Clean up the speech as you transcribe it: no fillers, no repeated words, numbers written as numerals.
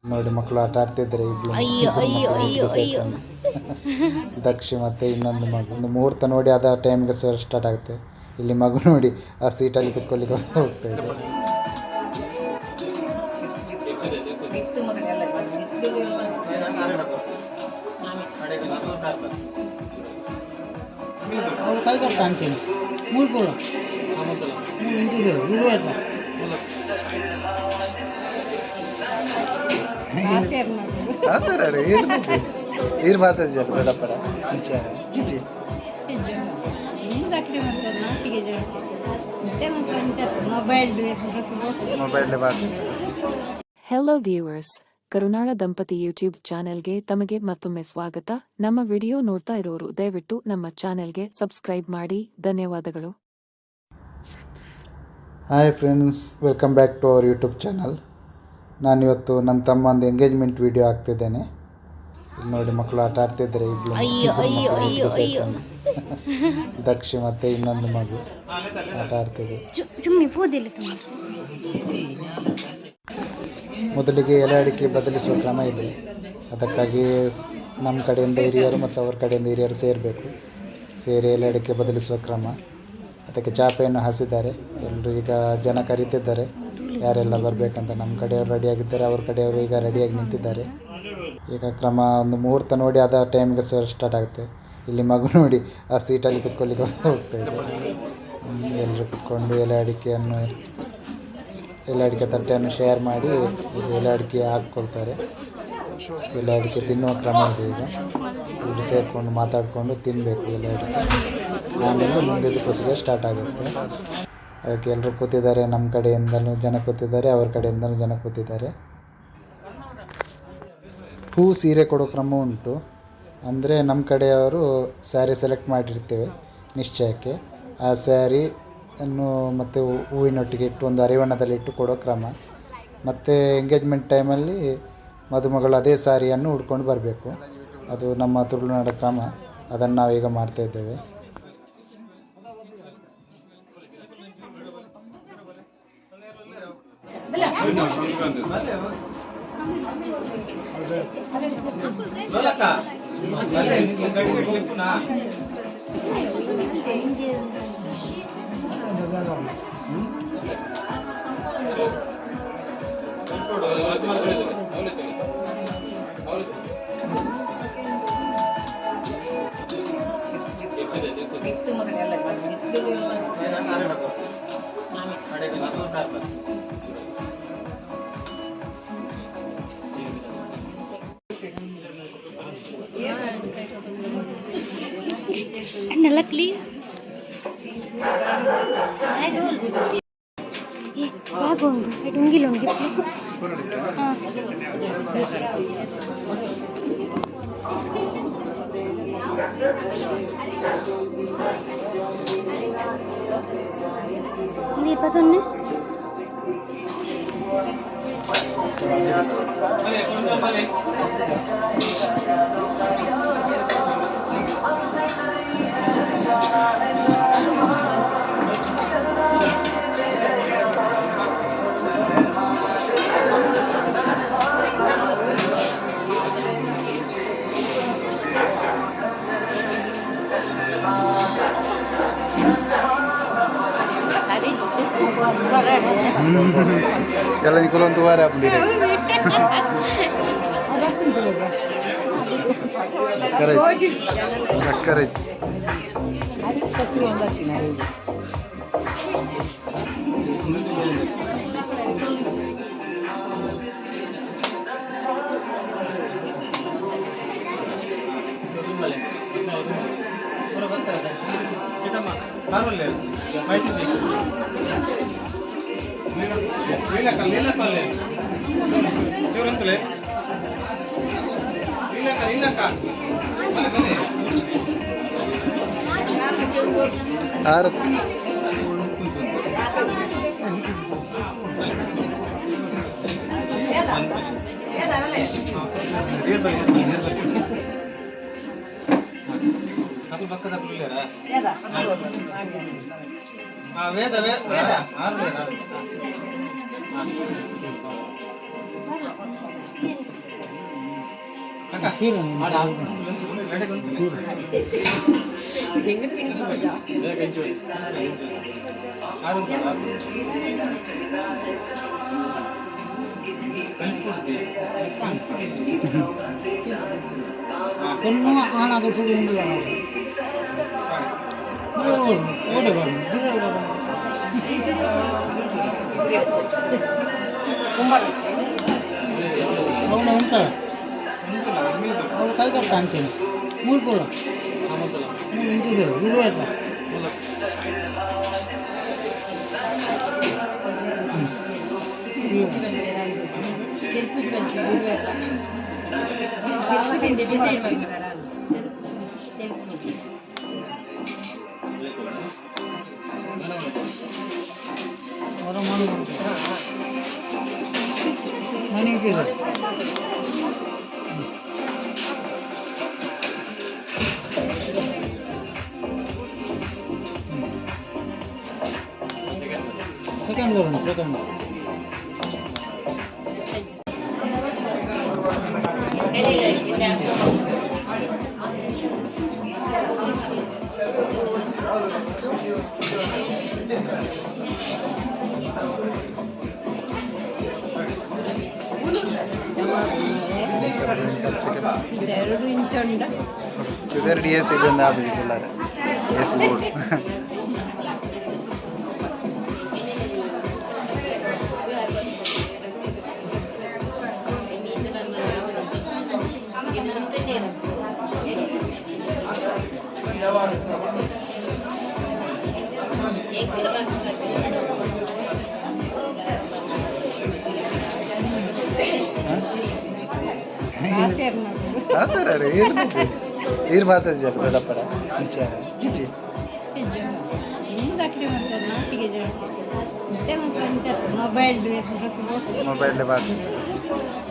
ನೋಡಿ ಮಕ್ಕಳು ಆಟ ಆಡ್ತಿದ್ದಾರೆ. ದಕ್ಷಿ ಮತ್ತೆ ಇನ್ನೊಂದು ಮಗು ಒಂದು ಮುಹೂರ್ತ ನೋಡಿ ಅದ ಟೈಮ್ಗೆ ಸ್ಟಾರ್ಟ್ ಆಗುತ್ತೆ. ಇಲ್ಲಿ ಮಗು ನೋಡಿ ಆ ಸೀಟಲ್ಲಿ ಕುತ್ಕೊಳ್ಳಿಕ್ಕೆ ಹೋಗ್ತಾ ಇದೆ. ದೊಡ್ಡಪ್ಪರ ಹೆಲೋ ವ್ಯೂವರ್ಸ್, ಕರುನಾಡ ದಂಪತಿ ಯೂಟ್ಯೂಬ್ ಚಾನೆಲ್ಗೆ ತಮಗೆ ಮತ್ತೊಮ್ಮೆ ಸ್ವಾಗತ. ನಮ್ಮ ವಿಡಿಯೋ ನೋಡ್ತಾ ಇರೋರು ದಯವಿಟ್ಟು ನಮ್ಮ ಚಾನೆಲ್ಗೆ ಸಬ್ಸ್ಕ್ರೈಬ್ ಮಾಡಿ. ಧನ್ಯವಾದಗಳು. Hi friends, welcome back to our YouTube channel. ನಾನಿವತ್ತು ನನ್ನ ತಮ್ಮಂದು ಎಂಗೇಜ್ಮೆಂಟ್ ವಿಡಿಯೋ ಹಾಕ್ತಿದ್ದೇನೆ. ಇಲ್ಲಿ ನೋಡಿ ಮಕ್ಕಳು ಆಟ ಆಡ್ತಿದ್ದಾರೆ. ದಕ್ಷಿ ಮತ್ತೆ ಇನ್ನೊಂದು ಮಗು ಆಟ ಆಡ್ತಿದೆ. ಮೊದಲಿಗೆ ಎಲೆ ಅಡಿಕೆ ಬದಲಿಸುವ ಕ್ರಮ ಇದೆ. ಅದಕ್ಕಾಗಿ ನಮ್ಮ ಕಡೆಯಿಂದ ಹಿರಿಯರು ಮತ್ತು ಅವ್ರ ಕಡೆಯಿಂದ ಹಿರಿಯರು ಸೇರಿ ಎಲೆ ಅಡಿಕೆ ಬದಲಿಸುವ ಕ್ರಮ. ಅದಕ್ಕೆ ಚಾಪೆಯನ್ನು ಹಾಸಿದ್ದಾರೆ. ಎಲ್ಲರೂ ಈಗ ಜನ ಕರೀತಿದ್ದಾರೆ ಯಾರೆಲ್ಲ ಬರಬೇಕಂತ. ನಮ್ಮ ಕಡೆಯವರು ರೆಡಿಯಾಗಿದ್ದಾರೆ, ಅವ್ರ ಕಡೆಯವರು ಈಗ ರೆಡಿಯಾಗಿ ನಿಂತಿದ್ದಾರೆ. ಈಗ ಕ್ರಮ ಒಂದು ಮುಹೂರ್ತ ನೋಡಿ ಅದ ಟೈಮ್ಗೆ ಸ್ಟಾರ್ಟ್ ಆಗುತ್ತೆ. ಇಲ್ಲಿ ಮಗು ನೋಡಿ ಆ ಸೀಟಲ್ಲಿ ಕುತ್ಕೊಳ್ಳಿಕ್ಕೆ ಹೋಗ್ತಾ ಇದೆ. ಎಲ್ಲರೂ ಕುತ್ಕೊಂಡು ಎಲೆ ಅಡಿಕೆ ತಟ್ಟೆಯನ್ನು ಶೇರ್ ಮಾಡಿ ಈಗ ಎಲೆ ಅಡಿಕೆ ಹಾಕ್ಕೊಳ್ತಾರೆ. ಎಲೆ ಅಡಿಕೆ ತಿನ್ನುವ ಕ್ರಮ ಇದೆ. ಈಗ ಎಲ್ಲರೂ ಸೇರಿಕೊಂಡು ಮಾತಾಡಿಕೊಂಡು ತಿನ್ನಬೇಕು ಎಲೆ ಅಡಿಕೆ. ಆಮೇಲೆ ಮುಂದಿದ್ದು ಪ್ರೊಸೀಜರ್ ಸ್ಟಾರ್ಟ್ ಆಗುತ್ತೆ. ಅದಕ್ಕೆ ಎಲ್ಲರೂ ಕೂತಿದ್ದಾರೆ. ನಮ್ಮ ಕಡೆಯಿಂದಲೂ ಜನ ಕೂತಿದ್ದಾರೆ, ಅವ್ರ ಕಡೆಯಿಂದಲೂ ಜನ ಕೂತಿದ್ದಾರೆ. ಹೂ ಸೀರೆ ಕೊಡೋ ಕ್ರಮ ಉಂಟು. ಅಂದರೆ ನಮ್ಮ ಕಡೆಯವರು ಸ್ಯಾರಿ ಸೆಲೆಕ್ಟ್ ಮಾಡಿರ್ತೇವೆ ನಿಶ್ಚಯಕ್ಕೆ. ಆ ಸ್ಯಾರಿಯನ್ನು ಮತ್ತು ಹೂವಿನೊಟ್ಟಿಗೆ ಇಟ್ಟು ಒಂದು ಅರಿವಣ್ಣದಲ್ಲಿ ಇಟ್ಟು ಕೊಡೋ ಕ್ರಮ. ಮತ್ತು ಎಂಗೇಜ್ಮೆಂಟ್ ಟೈಮಲ್ಲಿ ಮದುಮಗಳು ಅದೇ ಸ್ಯಾರಿಯನ್ನು ಉಡ್ಕೊಂಡು ಬರಬೇಕು. ಅದು ನಮ್ಮ ತುಳುನಾಡ ಕ್ರಮ. ಅದನ್ನು ನಾವೀಗ ಮಾಡ್ತಾಯಿದ್ದೇವೆ. ಅನ್ನೆಲ್ಲ ಕ್ಲೀನ್ బాగుండు డుంగిలోంగి ఇది పదొన్నే Jalan kulon tua ada beli. Courage. काय करता आणखी मूळ बोला ಮನೆ सेकंड करून सेकंड ಇದೆರಡು ಎ ಸಿ ಇದೊಂದು ಆಗಬೇಕಿಲ್ಲ ಎ ಸಿ ಬೋರ್ಡ್ ಇರ್ ಮಾತಾಡ ಜರ ದೊಡ್ಡಪ್ಪಡ ವಿಚಾರ ಇಚ್ಚಿ ಮೊಬೈಲ್ ಮೊಬೈಲ್ ಬಾತ್